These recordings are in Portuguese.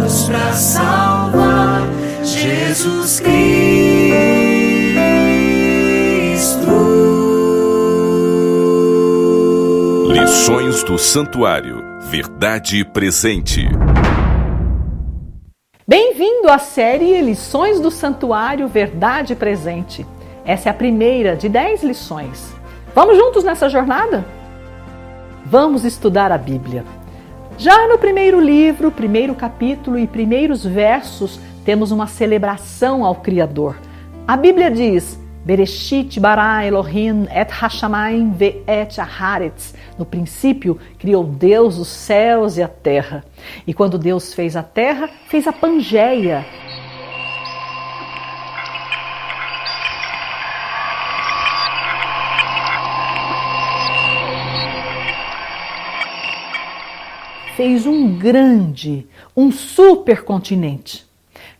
meios para salvar, Jesus Cristo. Lições do Santuário, Verdade Presente. Bem-vindo à série Lições do Santuário, Verdade Presente. Essa é a primeira de 10 lições. Vamos juntos nessa jornada? Vamos estudar a Bíblia. Já no primeiro livro, primeiro capítulo e primeiros versos, temos uma celebração ao Criador. A Bíblia diz: Bereshit bara Elohim et hashamayim ve'et haaretz. No princípio, criou Deus os céus e a terra. E quando Deus fez a terra, fez a Pangeia. Fez um supercontinente.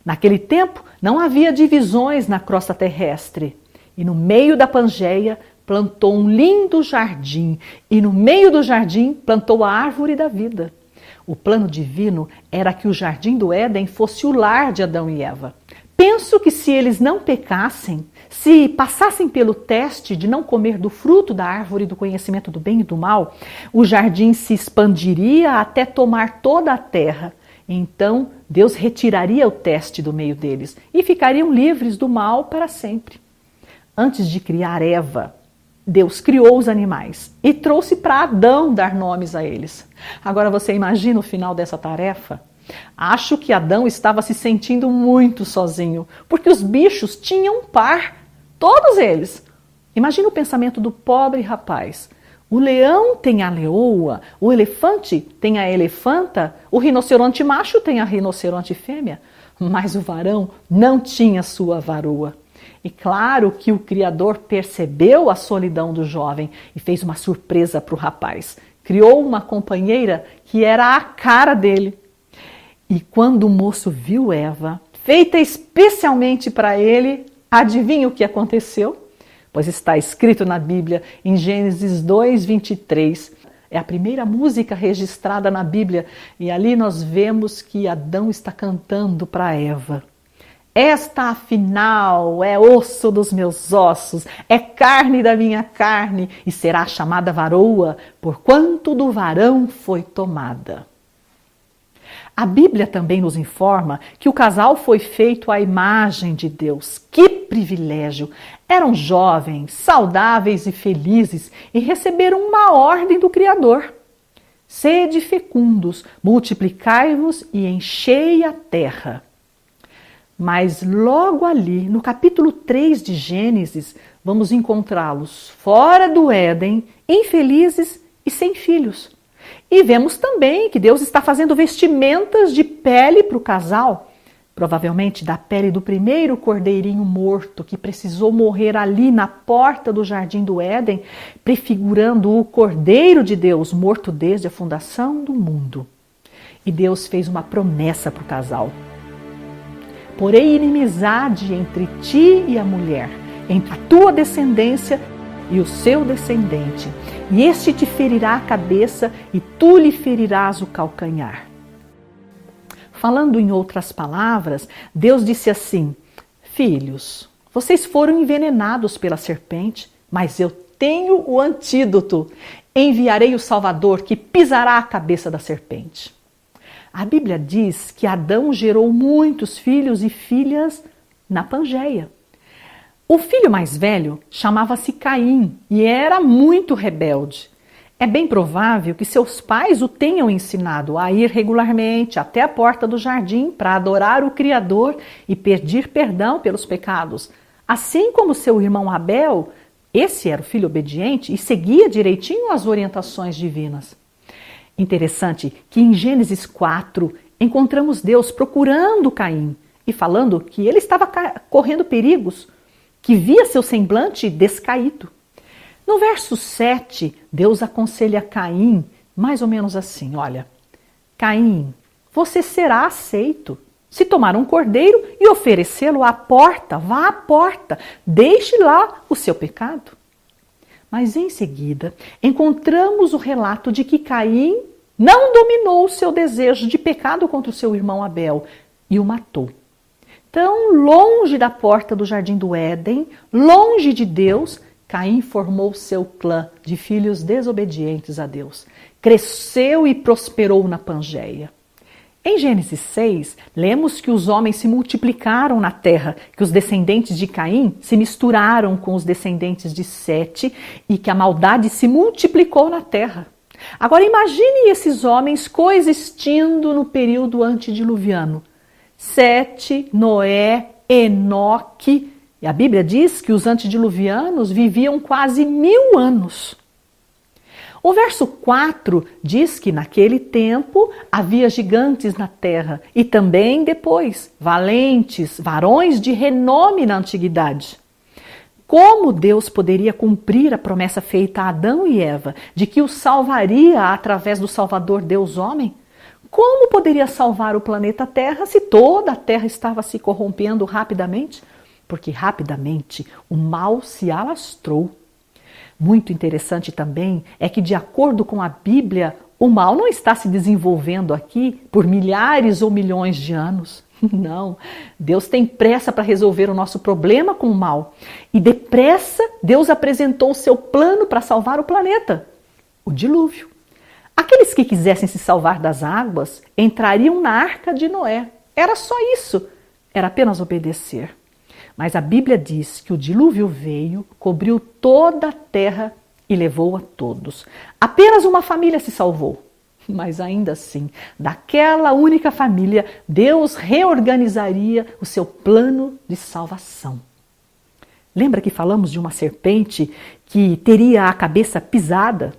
Naquele tempo, não havia divisões na crosta terrestre. E no meio da Pangeia, plantou um lindo jardim. E no meio do jardim, plantou a árvore da vida. O plano divino era que o jardim do Éden fosse o lar de Adão e Eva. Penso que se eles não pecassem, se passassem pelo teste de não comer do fruto da árvore do conhecimento do bem e do mal, o jardim se expandiria até tomar toda a terra. Então, Deus retiraria o teste do meio deles e ficariam livres do mal para sempre. Antes de criar Eva, Deus criou os animais e trouxe para Adão dar nomes a eles. Agora você imagina o final dessa tarefa? Acho que Adão estava se sentindo muito sozinho, porque os bichos tinham um par, todos eles. Imagina o pensamento do pobre rapaz. O leão tem a leoa, o elefante tem a elefanta, o rinoceronte macho tem a rinoceronte fêmea, mas o varão não tinha sua varoa. E claro que o Criador percebeu a solidão do jovem e fez uma surpresa para o rapaz. Criou uma companheira que era a cara dele. E quando o moço viu Eva, feita especialmente para ele, adivinha o que aconteceu? Pois está escrito na Bíblia, em Gênesis 2:23. É a primeira música registrada na Bíblia. E ali nós vemos que Adão está cantando para Eva. Esta, afinal, é osso dos meus ossos, é carne da minha carne, e será chamada varoa, porquanto do varão foi tomada. A Bíblia também nos informa que o casal foi feito à imagem de Deus. Que privilégio! Eram jovens, saudáveis e felizes e receberam uma ordem do Criador. Sede fecundos, multiplicai-vos e enchei a terra. Mas logo ali, no capítulo 3 de Gênesis, vamos encontrá-los fora do Éden, infelizes e sem filhos. E vemos também que Deus está fazendo vestimentas de pele para o casal, provavelmente da pele do primeiro cordeirinho morto que precisou morrer ali na porta do jardim do Éden, prefigurando o Cordeiro de Deus morto desde a fundação do mundo. E Deus fez uma promessa para o casal. Porém, inimizade entre ti e a mulher, entre a tua descendência e o seu descendente, e este te ferirá a cabeça e tu lhe ferirás o calcanhar. Falando em outras palavras, Deus disse assim: filhos, vocês foram envenenados pela serpente, mas eu tenho o antídoto. Enviarei o Salvador que pisará a cabeça da serpente. A Bíblia diz que Adão gerou muitos filhos e filhas na Pangeia. O filho mais velho chamava-se Caim e era muito rebelde. É bem provável que seus pais o tenham ensinado a ir regularmente até a porta do jardim para adorar o Criador e pedir perdão pelos pecados. Assim como seu irmão Abel, esse era o filho obediente e seguia direitinho as orientações divinas. Interessante que em Gênesis 4 encontramos Deus procurando Caim e falando que ele estava correndo perigos, que via seu semblante descaído. No verso 7, Deus aconselha Caim mais ou menos assim: olha, Caim, você será aceito. Se tomar um cordeiro e oferecê-lo à porta, vá à porta, deixe lá o seu pecado. Mas em seguida, encontramos o relato de que Caim não dominou o seu desejo de pecado contra o seu irmão Abel e o matou. Então, longe da porta do jardim do Éden, longe de Deus, Caim formou seu clã de filhos desobedientes a Deus. Cresceu e prosperou na Pangeia. Em Gênesis 6, lemos que os homens se multiplicaram na terra, que os descendentes de Caim se misturaram com os descendentes de Sete e que a maldade se multiplicou na terra. Agora imagine esses homens coexistindo no período antediluviano. Sete, Noé, Enoque. E a Bíblia diz que os antediluvianos viviam quase 1000 anos. O verso 4 diz que naquele tempo havia gigantes na terra e também depois valentes, varões de renome na antiguidade. Como Deus poderia cumprir a promessa feita a Adão e Eva de que os salvaria através do Salvador Deus homem? Como poderia salvar o planeta Terra se toda a Terra estava se corrompendo rapidamente? Porque rapidamente o mal se alastrou. Muito interessante também é que, de acordo com a Bíblia, o mal não está se desenvolvendo aqui por milhares ou milhões de anos. Não, Deus tem pressa para resolver o nosso problema com o mal. E depressa, Deus apresentou o seu plano para salvar o planeta, o dilúvio. Aqueles que quisessem se salvar das águas entrariam na arca de Noé. Era só isso, era apenas obedecer. Mas a Bíblia diz que o dilúvio veio, cobriu toda a terra e levou a todos. Apenas uma família se salvou. Mas ainda assim, daquela única família, Deus reorganizaria o seu plano de salvação. Lembra que falamos de uma serpente que teria a cabeça pisada?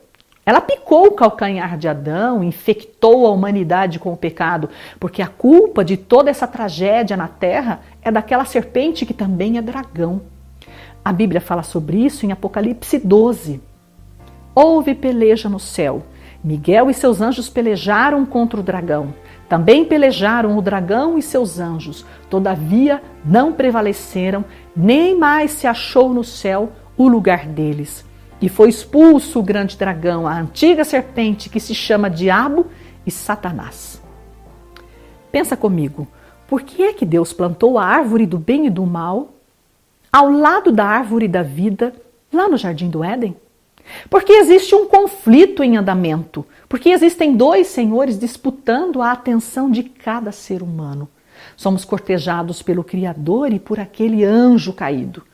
Ela picou o calcanhar de Adão, infectou a humanidade com o pecado, porque a culpa de toda essa tragédia na terra é daquela serpente que também é dragão. A Bíblia fala sobre isso em Apocalipse 12. Houve peleja no céu. Miguel e seus anjos pelejaram contra o dragão. Também pelejaram o dragão e seus anjos. Todavia não prevaleceram, nem mais se achou no céu o lugar deles. E foi expulso o grande dragão, a antiga serpente que se chama Diabo e Satanás. Pensa comigo, por que é que Deus plantou a árvore do bem e do mal ao lado da árvore da vida, lá no jardim do Éden? Porque existe um conflito em andamento, porque existem dois senhores disputando a atenção de cada ser humano. Somos cortejados pelo Criador e por aquele anjo caído.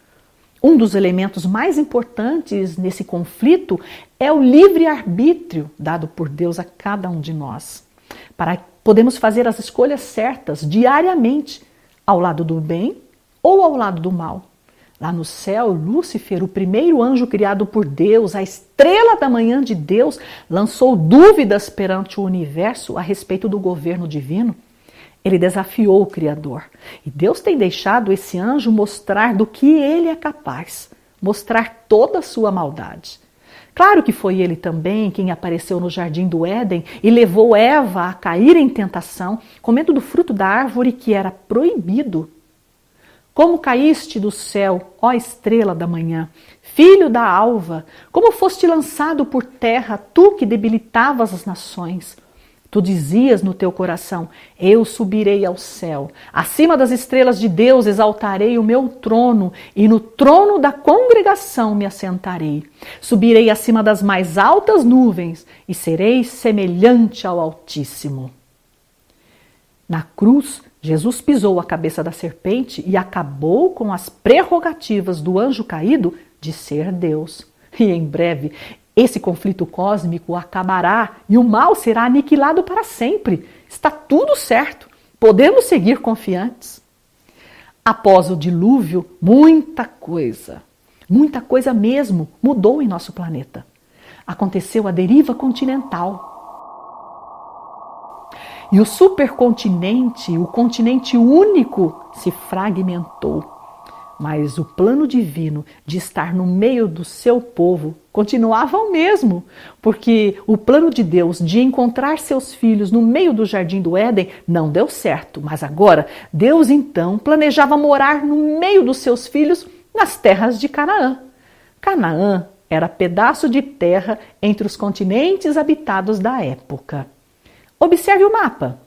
Um dos elementos mais importantes nesse conflito é o livre-arbítrio dado por Deus a cada um de nós. Para podemos fazer as escolhas certas diariamente, ao lado do bem ou ao lado do mal. Lá no céu, Lúcifer, o primeiro anjo criado por Deus, a estrela da manhã de Deus, lançou dúvidas perante o universo a respeito do governo divino. Ele desafiou o Criador. E Deus tem deixado esse anjo mostrar do que ele é capaz, mostrar toda a sua maldade. Claro que foi ele também quem apareceu no jardim do Éden e levou Eva a cair em tentação, comendo do fruto da árvore que era proibido. Como caíste do céu, ó estrela da manhã, filho da alva, como foste lançado por terra, tu que debilitavas as nações. Tu dizias no teu coração, eu subirei ao céu, acima das estrelas de Deus exaltarei o meu trono, e no trono da congregação me assentarei. Subirei acima das mais altas nuvens, e serei semelhante ao Altíssimo. Na cruz, Jesus pisou a cabeça da serpente e acabou com as prerrogativas do anjo caído de ser Deus. E em breve, esse conflito cósmico acabará e o mal será aniquilado para sempre. Está tudo certo. Podemos seguir confiantes. Após o dilúvio, muita coisa mesmo mudou em nosso planeta. Aconteceu a deriva continental. E o supercontinente, o continente único, se fragmentou. Mas o plano divino de estar no meio do seu povo continuava o mesmo, porque o plano de Deus de encontrar seus filhos no meio do jardim do Éden não deu certo. Mas agora, Deus então planejava morar no meio dos seus filhos nas terras de Canaã. Canaã era pedaço de terra entre os continentes habitados da época. Observe o mapa.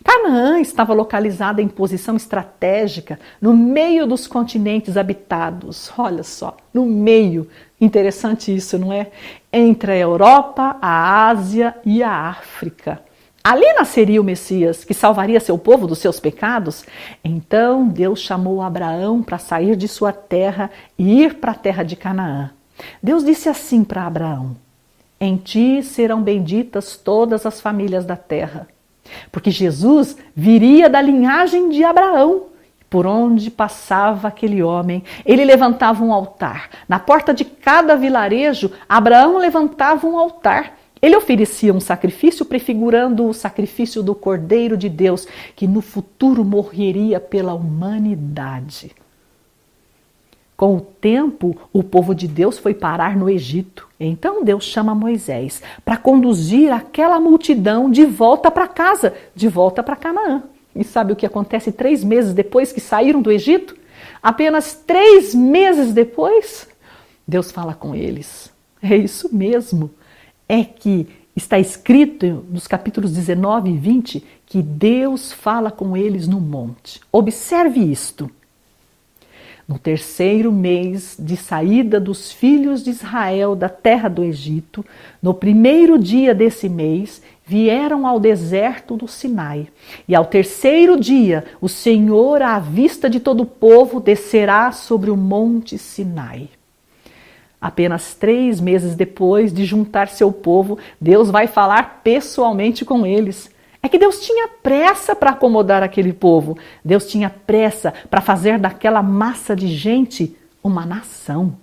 Canaã estava localizada em posição estratégica no meio dos continentes habitados. Olha só, no meio. Interessante isso, não é? Entre a Europa, a Ásia e a África. Ali nasceria o Messias, que salvaria seu povo dos seus pecados. Então Deus chamou Abraão para sair de sua terra e ir para a terra de Canaã. Deus disse assim para Abraão: em ti serão benditas todas as famílias da terra. Porque Jesus viria da linhagem de Abraão. Por onde passava aquele homem, ele levantava um altar. Na porta de cada vilarejo, Abraão levantava um altar. Ele oferecia um sacrifício prefigurando o sacrifício do Cordeiro de Deus, que no futuro morreria pela humanidade. Com o tempo, o povo de Deus foi parar no Egito. Então Deus chama Moisés para conduzir aquela multidão de volta para casa, de volta para Canaã. E sabe o que acontece 3 meses depois que saíram do Egito? Apenas 3 meses depois, Deus fala com eles. É isso mesmo. É que está escrito nos capítulos 19 e 20 que Deus fala com eles no monte. Observe isto. No 3º mês de saída dos filhos de Israel da terra do Egito, no 1º dia desse mês, vieram ao deserto do Sinai. E ao 3º dia, o Senhor, à vista de todo o povo, descerá sobre o monte Sinai. Apenas 3 meses depois de juntar seu povo, Deus vai falar pessoalmente com eles. É que Deus tinha pressa para acomodar aquele povo. Deus tinha pressa para fazer daquela massa de gente uma nação.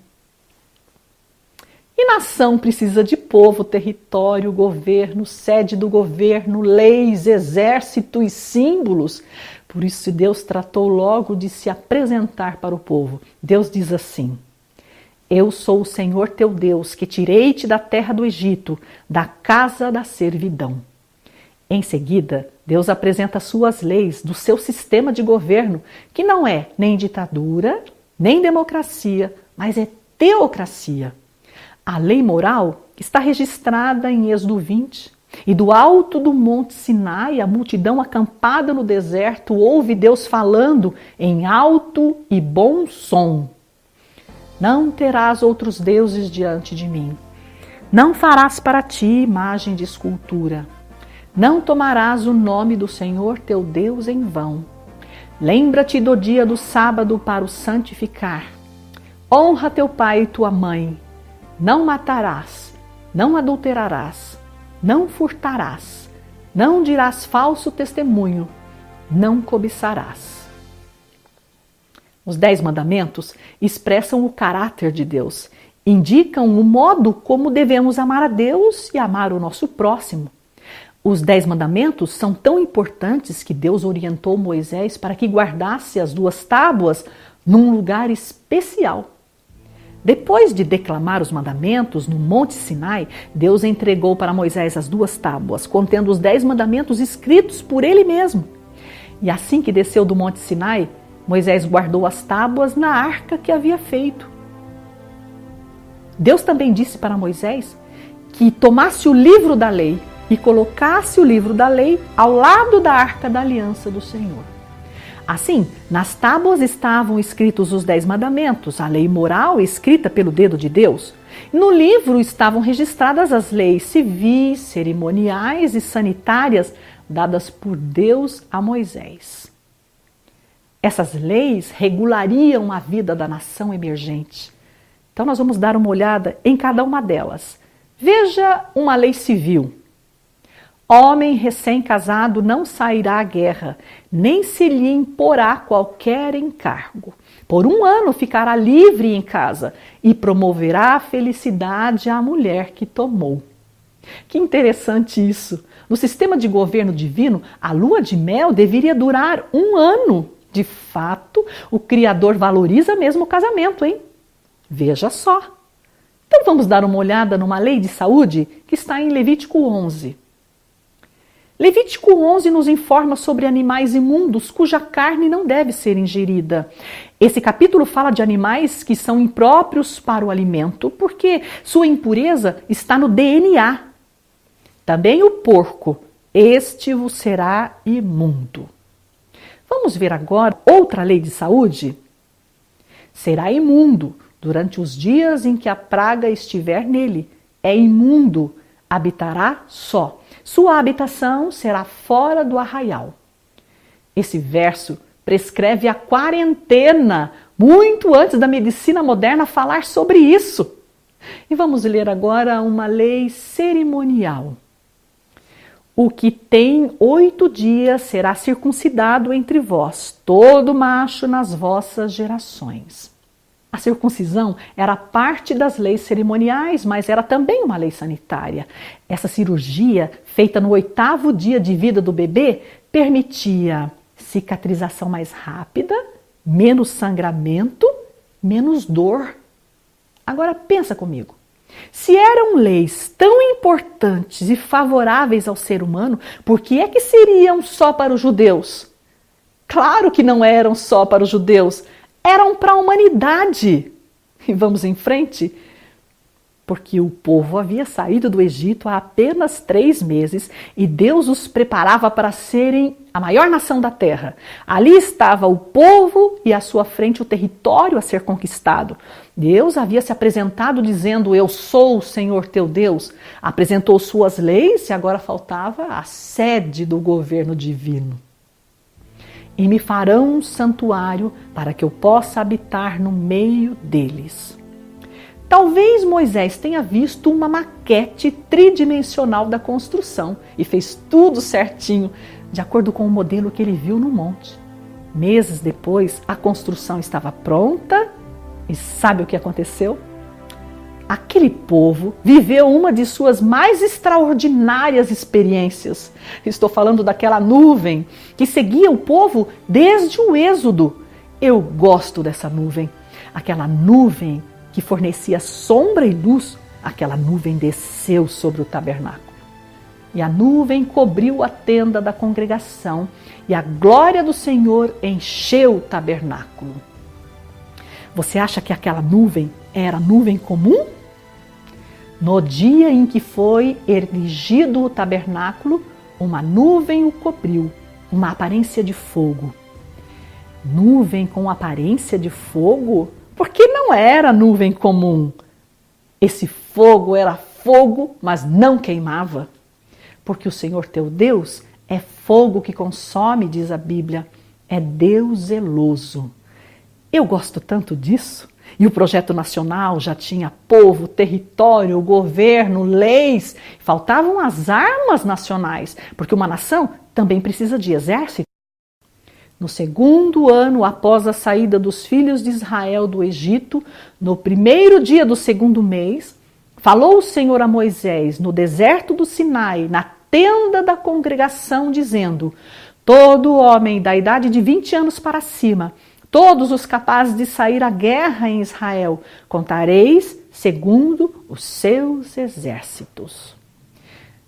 E nação precisa de povo, território, governo, sede do governo, leis, exército e símbolos. Por isso Deus tratou logo de se apresentar para o povo. Deus diz assim: eu sou o Senhor teu Deus, que tirei-te da terra do Egito, da casa da servidão. Em seguida, Deus apresenta suas leis do seu sistema de governo, que não é nem ditadura, nem democracia, mas é teocracia. A lei moral está registrada em Êxodo 20. E do alto do monte Sinai, a multidão acampada no deserto ouve Deus falando em alto e bom som. Não terás outros deuses diante de mim. Não farás para ti imagem de escultura. Não tomarás o nome do Senhor teu Deus em vão. Lembra-te do dia do sábado para o santificar. Honra teu pai e tua mãe. Não matarás, não adulterarás, não furtarás, não dirás falso testemunho, não cobiçarás. Os 10 mandamentos expressam o caráter de Deus, indicam o modo como devemos amar a Deus e amar o nosso próximo. Os 10 mandamentos são tão importantes que Deus orientou Moisés para que guardasse as 2 tábuas num lugar especial. Depois de declamar os mandamentos no Monte Sinai, Deus entregou para Moisés as 2 tábuas, contendo os 10 mandamentos escritos por ele mesmo. E assim que desceu do Monte Sinai, Moisés guardou as tábuas na arca que havia feito. Deus também disse para Moisés que tomasse o livro da lei e colocasse o livro da lei ao lado da arca da aliança do Senhor. Assim, nas tábuas estavam escritos os 10 mandamentos, a lei moral escrita pelo dedo de Deus. No livro estavam registradas as leis civis, cerimoniais e sanitárias dadas por Deus a Moisés. Essas leis regulariam a vida da nação emergente. Então nós vamos dar uma olhada em cada uma delas. Veja uma lei civil. Homem recém-casado não sairá à guerra, nem se lhe imporá qualquer encargo. Por 1 ano ficará livre em casa e promoverá a felicidade à mulher que tomou. Que interessante isso! No sistema de governo divino, a lua de mel deveria durar 1 ano. De fato, o Criador valoriza mesmo o casamento, hein? Veja só! Então vamos dar uma olhada numa lei de saúde que está em Levítico 11. Levítico 11 nos informa sobre animais imundos cuja carne não deve ser ingerida. Esse capítulo fala de animais que são impróprios para o alimento porque sua impureza está no DNA. Também o porco este vos será imundo. Vamos ver agora outra lei de saúde? Será imundo durante os dias em que a praga estiver nele. É imundo, habitará só. Sua habitação será fora do arraial. Esse verso prescreve a quarentena, muito antes da medicina moderna falar sobre isso. E vamos ler agora uma lei cerimonial. O que tem 8 dias será circuncidado entre vós, todo macho nas vossas gerações. A circuncisão era parte das leis cerimoniais, mas era também uma lei sanitária. Essa cirurgia, feita no 8º dia de vida do bebê, permitia cicatrização mais rápida, menos sangramento, menos dor. Agora pensa comigo. Se eram leis tão importantes e favoráveis ao ser humano, por que é que seriam só para os judeus? Claro que não eram só para os judeus, eram para a humanidade. E vamos em frente? Porque o povo havia saído do Egito há apenas 3 meses e Deus os preparava para serem a maior nação da terra. Ali estava o povo e à sua frente o território a ser conquistado. Deus havia se apresentado dizendo: eu sou o Senhor teu Deus. Apresentou suas leis e agora faltava a sede do governo divino. E me farão um santuário para que eu possa habitar no meio deles. Talvez Moisés tenha visto uma maquete tridimensional da construção e fez tudo certinho, de acordo com o modelo que ele viu no monte. Meses depois, a construção estava pronta e sabe o que aconteceu? Aquele povo viveu uma de suas mais extraordinárias experiências. Estou falando daquela nuvem que seguia o povo desde o Êxodo. Eu gosto dessa nuvem. Aquela nuvem que fornecia sombra e luz, aquela nuvem desceu sobre o tabernáculo. E a nuvem cobriu a tenda da congregação e a glória do Senhor encheu o tabernáculo. Você acha que aquela nuvem era nuvem comum? No dia em que foi erigido o tabernáculo, uma nuvem o cobriu, uma aparência de fogo. Nuvem com aparência de fogo? Porque não era nuvem comum. Esse fogo era fogo, mas não queimava. Porque o Senhor teu Deus é fogo que consome, diz a Bíblia. É Deus zeloso. Eu gosto tanto disso. E o projeto nacional já tinha povo, território, governo, leis. Faltavam as armas nacionais, porque uma nação também precisa de exército. No 2º ano após a saída dos filhos de Israel do Egito, no 1º dia do 2º mês, falou o Senhor a Moisés no deserto do Sinai, na tenda da congregação, dizendo: todo homem da idade de 20 anos para cima, todos os capazes de sair à guerra em Israel, contareis segundo os seus exércitos.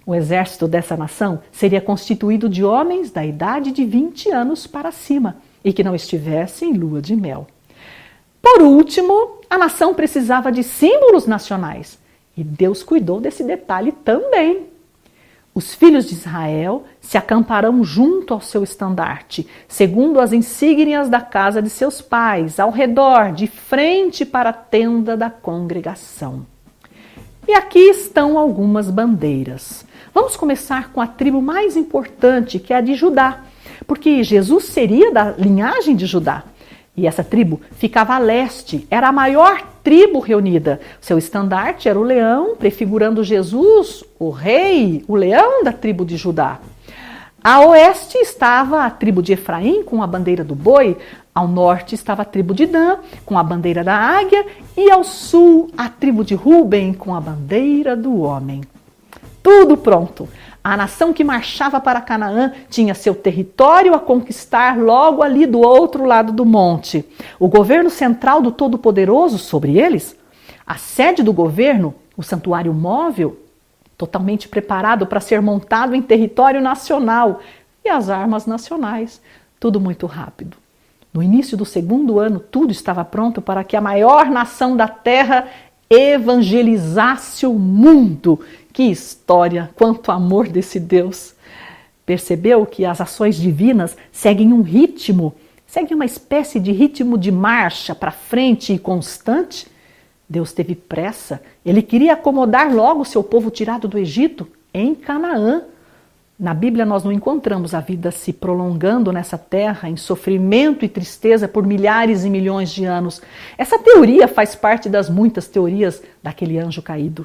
O exército dessa nação seria constituído de homens da idade de 20 anos para cima e que não estivessem em lua de mel. Por último, a nação precisava de símbolos nacionais e Deus cuidou desse detalhe também. Os filhos de Israel se acamparão junto ao seu estandarte, segundo as insígnias da casa de seus pais, ao redor, de frente para a tenda da congregação. E aqui estão algumas bandeiras. Vamos começar com a tribo mais importante, que é a de Judá, porque Jesus seria da linhagem de Judá. E essa tribo ficava a leste, era a maior tribo reunida. Seu estandarte era o leão, prefigurando Jesus, o rei, o leão da tribo de Judá. A oeste estava a tribo de Efraim, com a bandeira do boi. Ao norte estava a tribo de Dan, com a bandeira da águia. E ao sul, a tribo de Ruben, com a bandeira do homem. Tudo pronto. A nação que marchava para Canaã tinha seu território a conquistar logo ali do outro lado do monte. O governo central do Todo-Poderoso sobre eles, a sede do governo, o santuário móvel, totalmente preparado para ser montado em território nacional, e as armas nacionais, tudo muito rápido. No início do 2º ano, tudo estava pronto para que a maior nação da terra evangelizasse o mundo. Que história, quanto amor desse Deus! percebeu que as ações divinas seguem um ritmo, seguem uma espécie de ritmo de marcha para frente e constante? Deus teve pressa, ele queria acomodar logo o seu povo tirado do Egito em Canaã. Na Bíblia nós não encontramos a vida se prolongando nessa terra em sofrimento e tristeza por milhares e milhões de anos. Essa teoria faz parte das muitas teorias daquele anjo caído.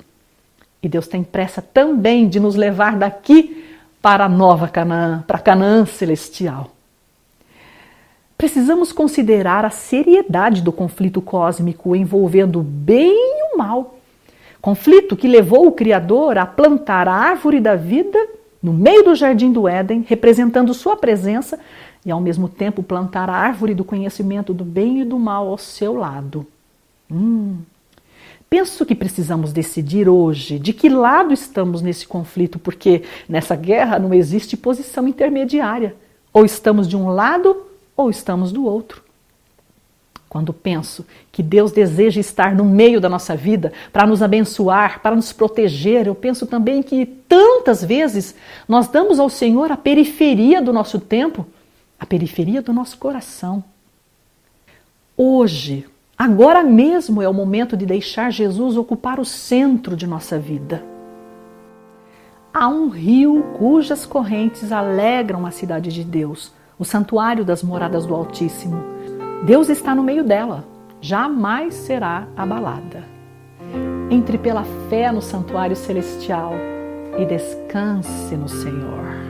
E Deus tem pressa também de nos levar daqui para a nova Canaã, para Canaã celestial. Precisamos considerar a seriedade do conflito cósmico envolvendo o bem e o mal. Conflito que levou o Criador a plantar a árvore da vida no meio do jardim do Éden, representando sua presença, e ao mesmo tempo plantar a árvore do conhecimento do bem e do mal ao seu lado. Penso que precisamos decidir hoje de que lado estamos nesse conflito, porque nessa guerra não existe posição intermediária. Ou estamos de um lado ou estamos do outro. Quando penso que Deus deseja estar no meio da nossa vida para nos abençoar, para nos proteger, eu penso também que tantas vezes nós damos ao Senhor a periferia do nosso tempo, a periferia do nosso coração. Hoje, agora mesmo é o momento de deixar Jesus ocupar o centro de nossa vida. Há um rio cujas correntes alegram a cidade de Deus, o santuário das moradas do Altíssimo. Deus está no meio dela, jamais será abalada. Entre pela fé no santuário celestial e descanse no Senhor.